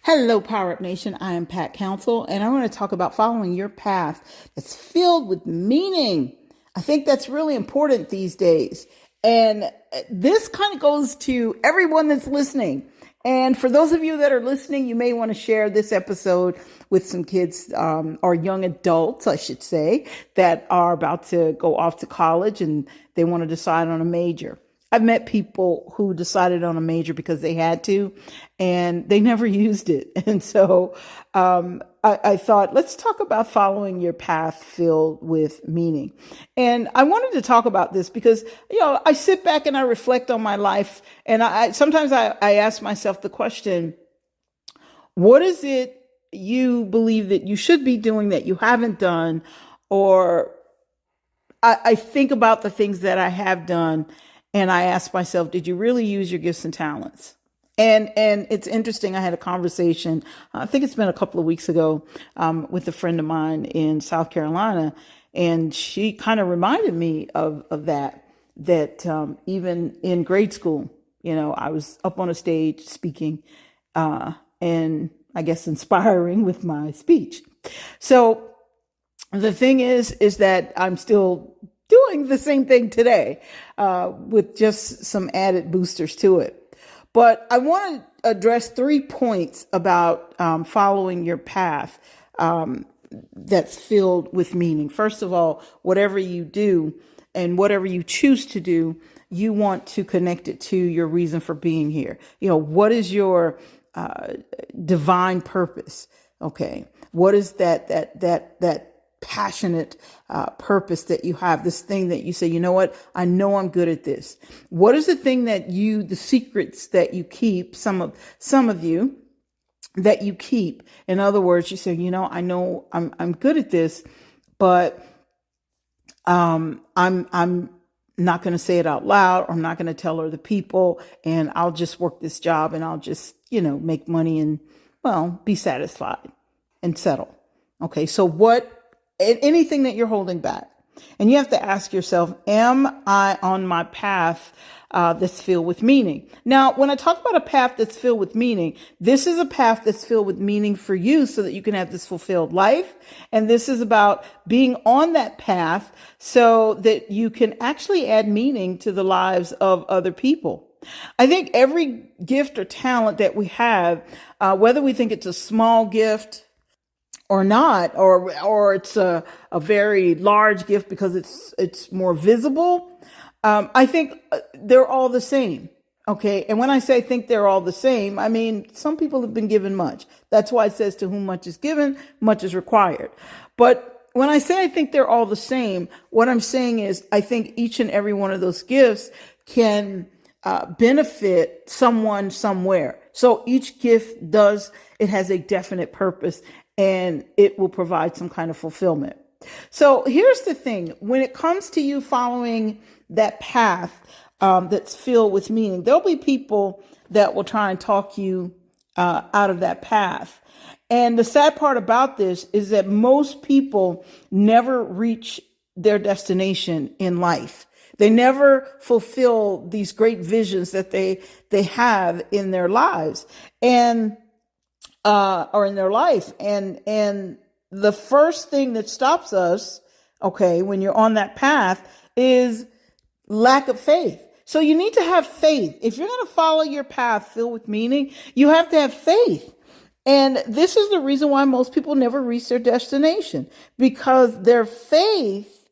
Hello, Power Up Nation. I am Pat Council, and I want to talk about following your path that's filled with meaning. I think that's really important these days. And this kind of goes to everyone that's listening. And for those of you that are listening, you may want to share this episode with some kids or young adults, I should say, that are about to go off to college and they want to decide on a major. I've met people who decided on a major because they had to, and they never used it. And so I thought, let's talk about following your path filled with meaning. And I wanted to talk about this because, I sit back and I reflect on my life, and sometimes I ask myself the question, what is it you believe that you should be doing that you haven't done? Or I think about the things that I have done, and I ask myself, did you really use your gifts and talents? And it's interesting. I had a conversation, I think it's been a couple of weeks ago, with a friend of mine in South Carolina, and she kind of reminded me of that even in grade school, I was up on a stage speaking, and I guess inspiring with my speech. So the thing is that I'm still doing the same thing today, with just some added boosters to it. But I want to address 3 points about following your path that's filled with meaning. First of all, whatever you do and whatever you choose to do, you want to connect it to your reason for being here. What is your divine purpose? Okay, what is that passionate purpose that you have, this thing that you say, you know what, I know I'm good at this. What is the thing that the secrets that you keep, some of you that you keep? In other words, you say, I know I'm good at this, but I'm not going to say it out loud, or I'm not going to tell other people, and I'll just work this job and I'll just, make money and, be satisfied and settle. Okay, so anything that you're holding back. And you have to ask yourself, am I on my path that's filled with meaning? Now, when I talk about a path that's filled with meaning, this is a path that's filled with meaning for you so that you can have this fulfilled life. And this is about being on that path so that you can actually add meaning to the lives of other people. I think every gift or talent that we have, whether we think it's a small gift or not, or it's a very large gift because it's more visible, I think they're all the same. Okay. And when I say think they're all the same, I mean, some people have been given much. That's why it says to whom much is given, much is required. But when I say I think they're all the same, what I'm saying is I think each and every one of those gifts can benefit someone somewhere. So each gift it has a definite purpose, and it will provide some kind of fulfillment. So here's the thing. When it comes to you following that path that's filled with meaning, there'll be people that will try and talk you out of that path. And the sad part about this is that most people never reach their destination in life. They never fulfill these great visions that they have in their lives or in their life. And the first thing that stops us, okay, when you're on that path, is lack of faith. So you need to have faith. If you're going to follow your path filled with meaning, you have to have faith. And this is the reason why most people never reach their destination, because their faith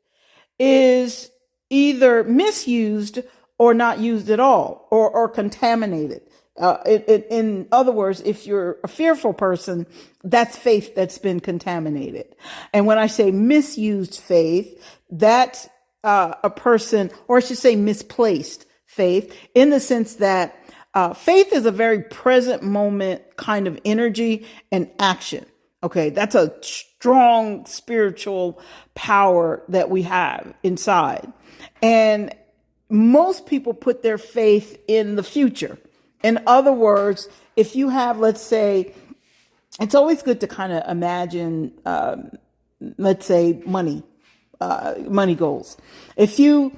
is either misused or not used at all, or contaminated. In other words, if you're a fearful person, that's faith that's been contaminated. And when I say misused faith, that's a person, or I should say misplaced faith, in the sense that faith is a very present moment kind of energy and action. Okay, that's a strong spiritual power that we have inside. And most people put their faith in the future. In other words, if you have, let's say, it's always good to kind of imagine, let's say, money goals. If you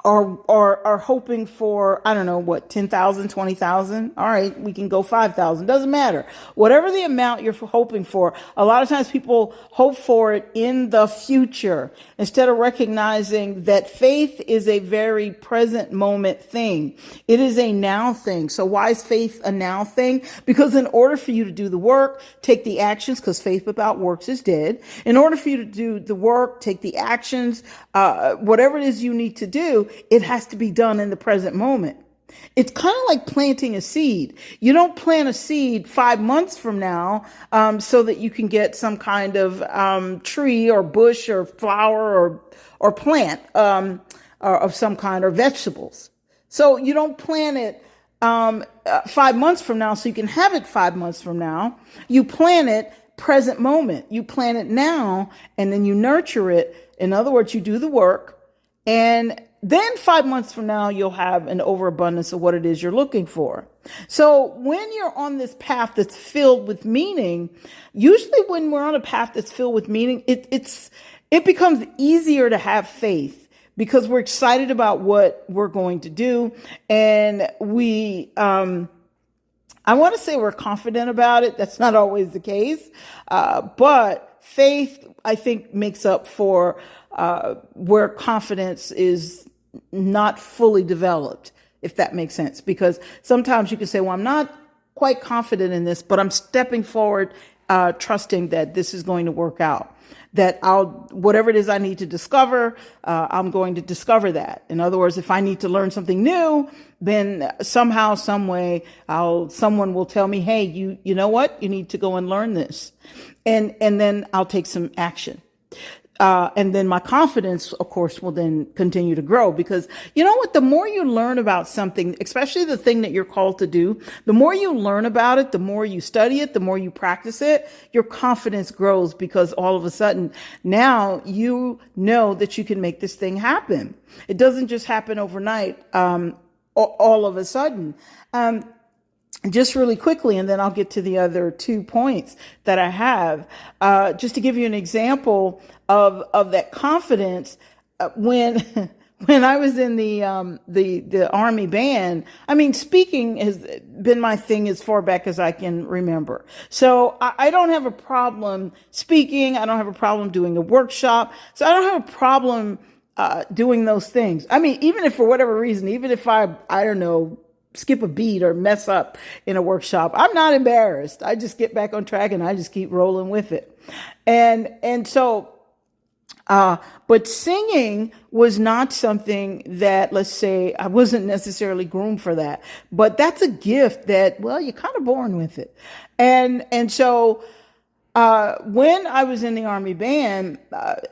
are hoping for, I don't know, what, 10,000, 20,000. All right, we can go 5,000. Doesn't matter. Whatever the amount you're hoping for, a lot of times people hope for it in the future instead of recognizing that faith is a very present moment thing. It is a now thing. So why is faith a now thing? Because in order for you to do the work, take the actions, because faith without works is dead. In order for you to do the work, take the actions, whatever it is you need to do, it has to be done in the present moment. It's kind of like planting a seed. You don't plant a seed 5 months from now so that you can get some kind of tree or bush or flower or plant of some kind, or vegetables. So you don't plant it 5 months from now so you can have it 5 months from now. You plant it present moment. You plant it now and then you nurture it. In other words, you do the work, and then 5 months from now, you'll have an overabundance of what it is you're looking for. So when you're on this path that's filled with meaning, usually when we're on a path that's filled with meaning, it becomes easier to have faith because we're excited about what we're going to do. And I want to say we're confident about it. That's not always the case. But faith, I think, makes up for where confidence is not fully developed, if that makes sense. Because sometimes you can say, well, I'm not quite confident in this, but I'm stepping forward, trusting that this is going to work out. That whatever it is I need to discover, I'm going to discover that. In other words, if I need to learn something new, then somehow, some way, someone will tell me, hey, you know what? You need to go and learn this. And then I'll take some action. And then my confidence, of course, will then continue to grow, because you know what? The more you learn about something, especially the thing that you're called to do, the more you learn about it, the more you study it, the more you practice it, your confidence grows, because all of a sudden now you know that you can make this thing happen. It doesn't just happen overnight, all of a sudden. Just really quickly, and then I'll get to the other 2 points that I have. Just to give you an example of that confidence, when I was in the Army band, I mean, speaking has been my thing as far back as I can remember. So I don't have a problem speaking. I don't have a problem doing a workshop. So I don't have a problem doing those things. I mean, even if for whatever reason, even if I don't know, skip a beat or mess up in a workshop, I'm not embarrassed. I just get back on track and I just keep rolling with it. And so, but singing was not something that, let's say, I wasn't necessarily groomed for that, but that's a gift that, well, you're kind of born with it. And so, when I was in the Army band,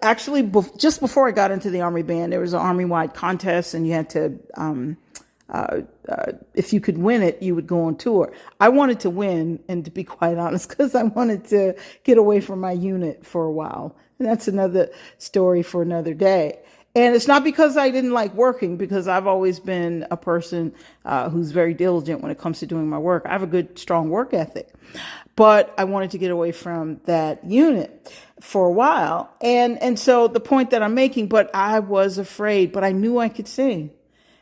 actually, just before I got into the Army band, there was an Army-wide contest and you had to, if you could win it, you would go on tour. I wanted to win, and to be quite honest, because I wanted to get away from my unit for a while. And that's another story for another day. And it's not because I didn't like working, because I've always been a person who's very diligent when it comes to doing my work. I have a good, strong work ethic. But I wanted to get away from that unit for a while. And so the point that I'm making, but I was afraid, but I knew I could sing.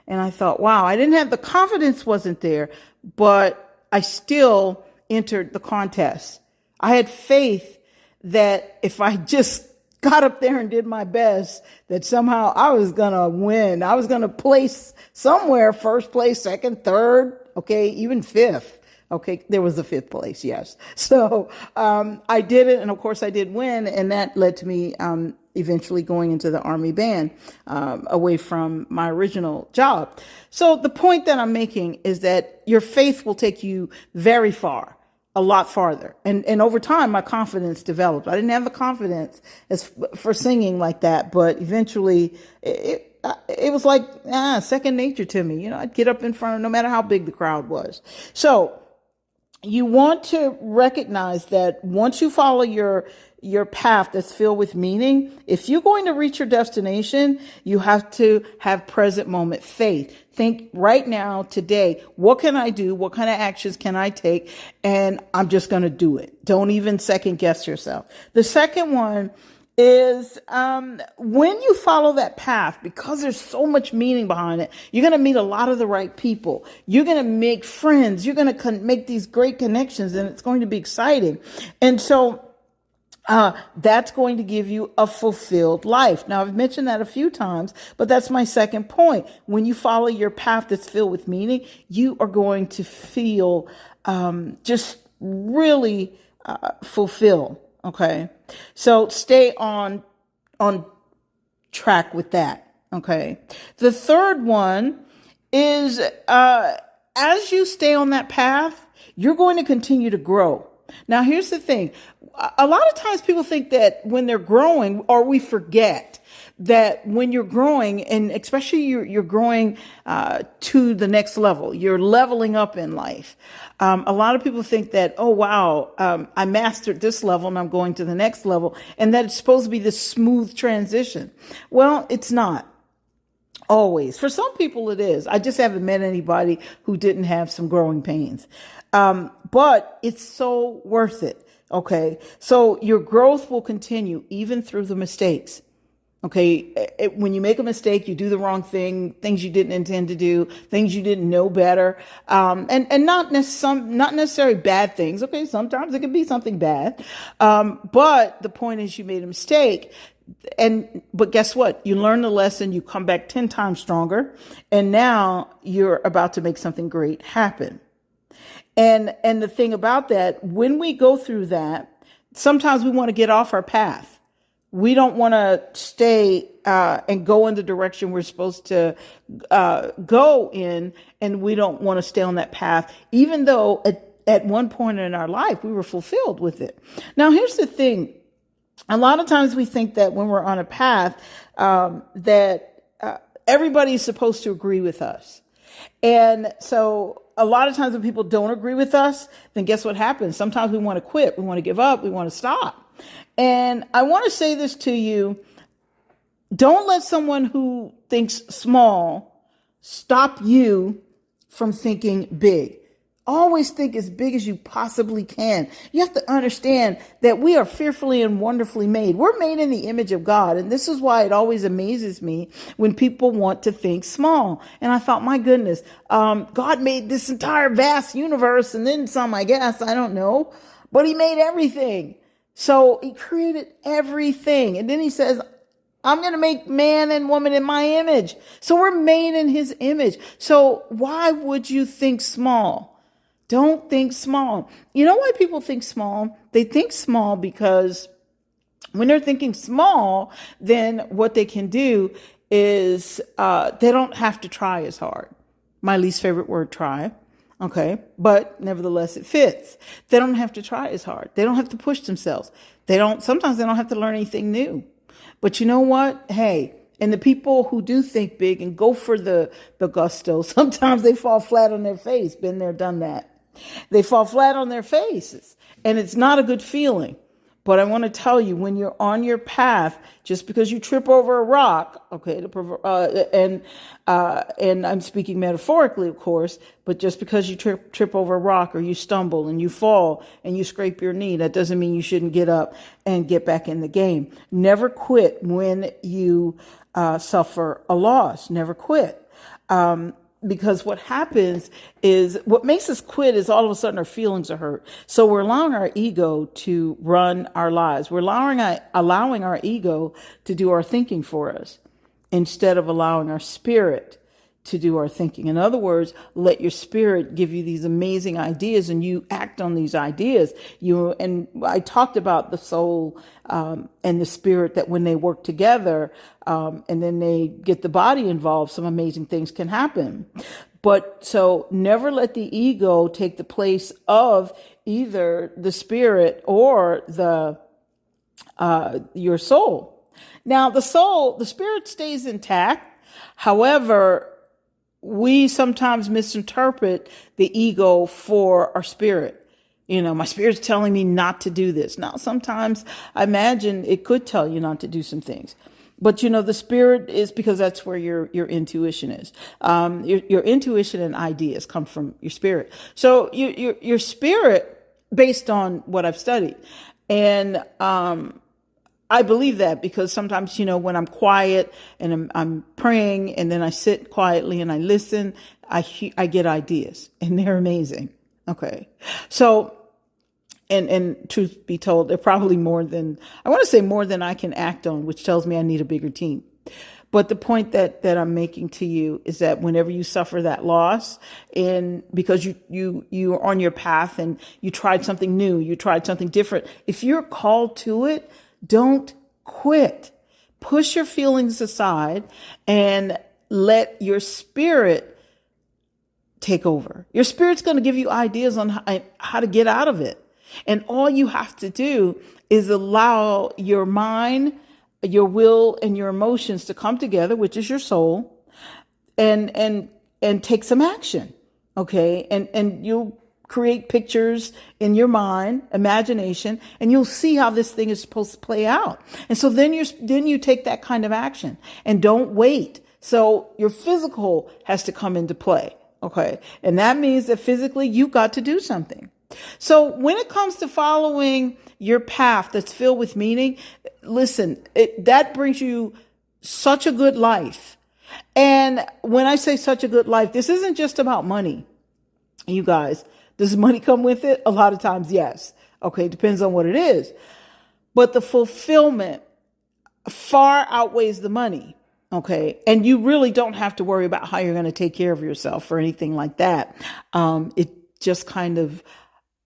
And I thought, wow, I didn't have the confidence, wasn't there, but I still entered the contest. I had faith that if I just got up there and did my best, that somehow I was going to win. I was going to place somewhere, first place, second, third, okay, even fifth. Okay, there was a fifth place, yes. So I did it, and of course I did win, and that led to me eventually going into the Army band, away from my original job. So the point that I'm making is that your faith will take you very far, a lot farther. And over time, my confidence developed. I didn't have the confidence for singing like that, but eventually it was like second nature to me. You know, I'd get up in front of, no matter how big the crowd was. So you want to recognize that once you follow your path that's filled with meaning, if you're going to reach your destination, you have to have present moment faith. Think right now, today, what can I do? What kind of actions can I take? And I'm just going to do it. Don't even second guess yourself. The second one is when you follow that path, because there's so much meaning behind it, you're going to meet a lot of the right people. You're going to make friends. You're going to make these great connections, and it's going to be exciting. And so that's going to give you a fulfilled life. Now, I've mentioned that a few times, but that's my second point. When you follow your path that's filled with meaning, you are going to feel just really fulfilled. Okay. So stay on track with that. Okay. The third one is as you stay on that path, you're going to continue to grow. Now, here's the thing. A lot of times people think that when they're growing, or we forget that when you're growing, and especially you're growing to the next level, you're leveling up in life. A lot of people think that, oh, wow, I mastered this level and I'm going to the next level, and that it's supposed to be this smooth transition. Well, it's not. Always. For some people it is. I just haven't met anybody who didn't have some growing pains. But it's so worth it. Okay. So your growth will continue even through the mistakes. Okay. When you make a mistake, you do the wrong thing, things you didn't intend to do, things you didn't know better. And not necessarily bad things. Okay. Sometimes it could be something bad. But the point is you made a mistake. But guess what? You learn the lesson, you come back 10 times stronger, and now you're about to make something great happen. And the thing about that, when we go through that, sometimes we want to get off our path. We don't want to stay and go in the direction we're supposed to go in, and we don't want to stay on that path, even though at one point in our life we were fulfilled with it. Now, here's the thing. A lot of times we think that when we're on a path, that everybody's supposed to agree with us. And so a lot of times when people don't agree with us, then guess what happens? Sometimes we want to quit. We want to give up. We want to stop. And I want to say this to you. Don't let someone who thinks small stop you from thinking big. Always think as big as you possibly can. You have to understand that we are fearfully and wonderfully made. We're made in the image of God. And this is why it always amazes me when people want to think small. And I thought, my goodness, God made this entire vast universe and then some, I guess, I don't know, but he made everything. So he created everything. And then he says, I'm going to make man and woman in my image. So we're made in his image. So why would you think small? Don't think small. You know why people think small? They think small because when they're thinking small, then what they can do is they don't have to try as hard. My least favorite word, try. Okay. But nevertheless, it fits. They don't have to try as hard. They don't have to push themselves. Sometimes they don't have to learn anything new. But you know what? Hey, and the people who do think big and go for the gusto, sometimes they fall flat on their face. Been there, done that. They fall flat on their faces, and it's not a good feeling. But I want to tell you, when you're on your path, just because you trip over a rock, okay, and I'm speaking metaphorically, of course, but just because you trip over a rock or you stumble and you fall and you scrape your knee, that doesn't mean you shouldn't get up and get back in the game. Never quit when you suffer a loss. Never quit. Because what happens is what makes us quit is all of a sudden our feelings are hurt. So we're allowing our ego to run our lives. We're allowing our ego to do our thinking for us instead of allowing our spirit to do our thinking. In other words, let your spirit give you these amazing ideas and you act on these ideas. And I talked about the soul and the spirit, that when they work together and then they get the body involved, some amazing things can happen. But so never let the ego take the place of either the spirit or your soul. Now, the spirit stays intact. However, we sometimes misinterpret the ego for our spirit. My spirit's telling me not to do this. Now, sometimes I imagine it could tell you not to do some things. But, the spirit is, because that's where your intuition is. Your intuition and ideas come from your spirit. So your spirit, based on what I've studied. And I believe that because sometimes, when I'm quiet and I'm praying and then I sit quietly and I listen, I get ideas and they're amazing. Okay. So, and truth be told, they're probably I want to say more than I can act on, which tells me I need a bigger team. But the point that I'm making to you is that whenever you suffer that loss, and because you are on your path and you tried something new, you tried something different, if you're called to it, don't quit. Push your feelings aside and let your spirit take over. Your spirit's going to give you ideas on how to get out of it. And all you have to do is allow your mind, your will, and your emotions to come together, which is your soul, and take some action. Okay. And you'll create pictures in your mind, imagination, and you'll see how this thing is supposed to play out. And so then you take that kind of action and don't wait. So your physical has to come into play. Okay. And that means that physically you got to do something. So when it comes to following your path that's filled with meaning, listen, that brings you such a good life. And when I say such a good life, this isn't just about money. You guys, does money come with it? A lot of times, yes. Okay, depends on what it is. But the fulfillment far outweighs the money. Okay, and you really don't have to worry about how you're going to take care of yourself or anything like that. It just kind of,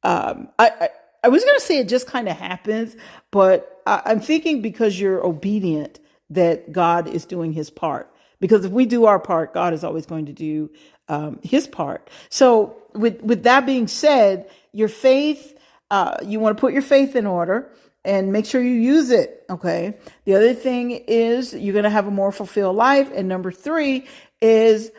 I was going to say it just kind of happens, but I'm thinking because you're obedient that God is doing his part. Because if we do our part, God is always going to do his part. So with that being said, your faith, you want to put your faith in order and make sure you use it. Okay. The other thing is you're going to have a more fulfilled life. And number 3 is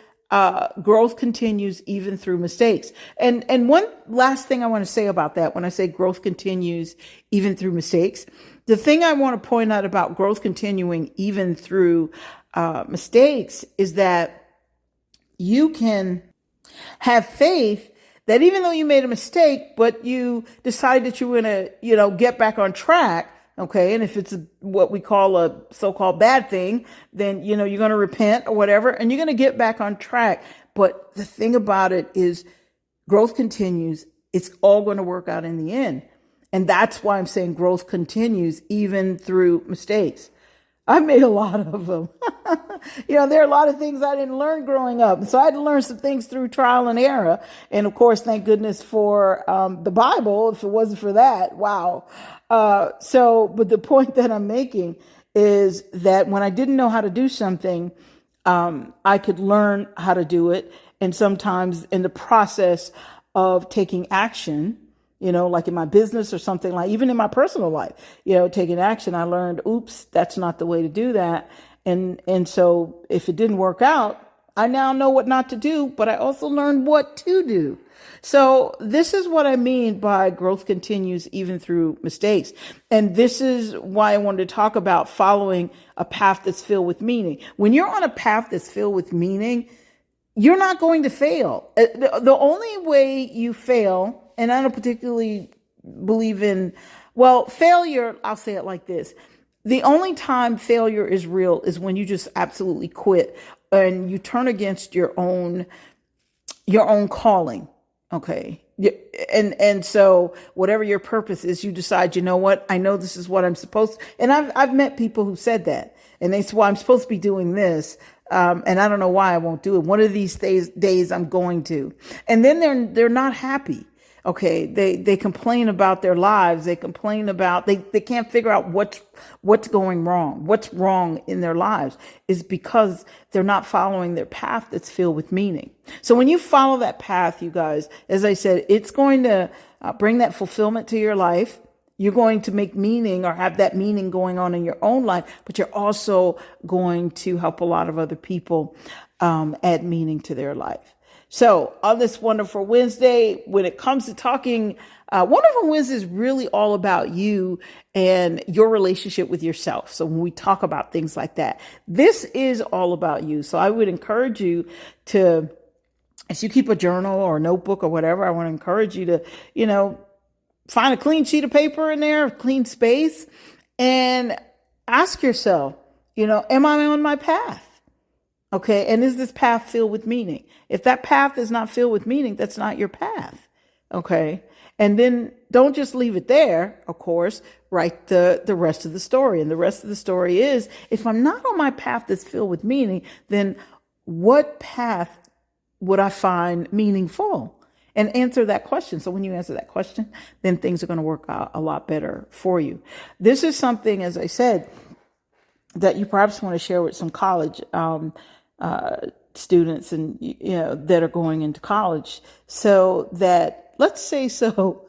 growth continues even through mistakes. And one last thing I want to say about that, when I say growth continues even through mistakes, the thing I want to point out about growth continuing even through mistakes is that you can have faith that even though you made a mistake, but you decide that you're going to, get back on track. Okay. And if it's what we call a so-called bad thing, then, you're going to repent or whatever, and you're going to get back on track. But the thing about it is growth continues. It's all going to work out in the end. And that's why I'm saying growth continues even through mistakes. I made a lot of them. There are a lot of things I didn't learn growing up. So I had to learn some things through trial and error. And of course, thank goodness for the Bible. If it wasn't for that, wow. But the point that I'm making is that when I didn't know how to do something, I could learn how to do it. And sometimes in the process of taking action, like in my business or something, like even in my personal life, taking action, I learned, oops, that's not the way to do that. And so if it didn't work out, I now know what not to do, but I also learned what to do. So this is what I mean by growth continues even through mistakes. And this is why I wanted to talk about following a path that's filled with meaning. When you're on a path that's filled with meaning, you're not going to fail. The only way you fail, and I don't particularly believe in, failure, I'll say it like this. The only time failure is real is when you just absolutely quit and you turn against your own calling. Okay. And so whatever your purpose is, you decide, you know what, I know this is what I'm supposed to. And I've met people who said that, and they said, well, I'm supposed to be doing this. And I don't know why I won't do it. One of these days I'm going to, and then they're not happy. Okay. They complain about their lives. They complain about, they can't figure out what's going wrong. What's wrong in their lives is because they're not following their path that's filled with meaning. So when you follow that path, you guys, as I said, it's going to bring that fulfillment to your life. You're going to make meaning or have that meaning going on in your own life, but you're also going to help a lot of other people add meaning to their life. So on this Wonderful Wednesday, when it comes to talking, Wonderful Wednesday is really all about you and your relationship with yourself. So when we talk about things like that, this is all about you. So I would encourage you to, as you keep a journal or a notebook or whatever, I want to encourage you to, find a clean sheet of paper in there, a clean space, and ask yourself, am I on my path? Okay. And is this path filled with meaning? If that path is not filled with meaning, that's not your path. Okay. And then don't just leave it there. Of course, write the rest of the story. And the rest of the story is, if I'm not on my path that's filled with meaning, then what path would I find meaningful? And answer that question. So when you answer that question, then things are going to work out a lot better for you. This is something, as I said, that you perhaps want to share with some college students and that are going into college, so that, let's say, so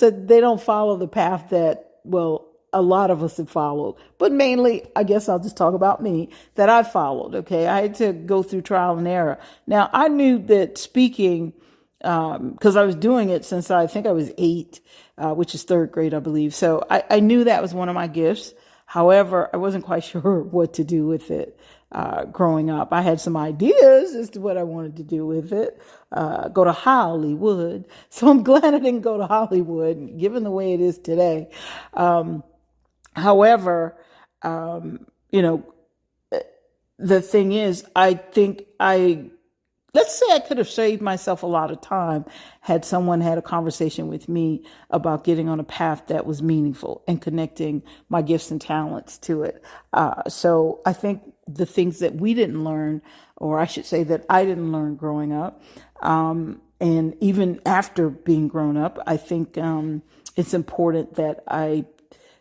they don't follow the path that, well, a lot of us have followed, but mainly, I guess I'll just talk about me, that I followed. Okay. I had to go through trial and error. Now, I knew that speaking, because I was doing it since I think I was 8, which is 3rd grade, I believe. So I knew that was one of my gifts. However, I wasn't quite sure what to do with it growing up. I had some ideas as to what I wanted to do with it. Go to Hollywood. So I'm glad I didn't go to Hollywood, given the way it is today. However, the thing is, I think let's say I could have saved myself a lot of time had someone had a conversation with me about getting on a path that was meaningful and connecting my gifts and talents to it. So I think the things that we didn't learn, or I should say that I didn't learn growing up, and even after being grown up, I think it's important that I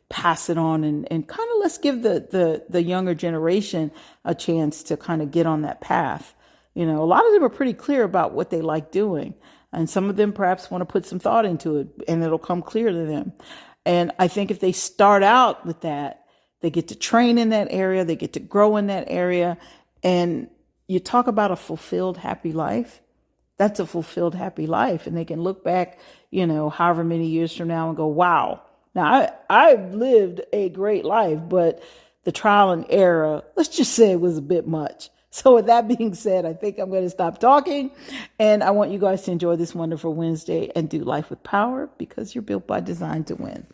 pass it on and kind of let's give the younger generation a chance to kind of get on that path. A lot of them are pretty clear about what they like doing. And some of them perhaps want to put some thought into it, and it'll come clear to them. And I think if they start out with that, they get to train in that area, they get to grow in that area. And you talk about a fulfilled, happy life. That's a fulfilled, happy life. And they can look back, however many years from now and go, wow. Now, I've lived a great life, but the trial and error, let's just say it was a bit much. So with that being said, I think I'm going to stop talking, and I want you guys to enjoy this wonderful Wednesday and do life with power, because you're built by design to win.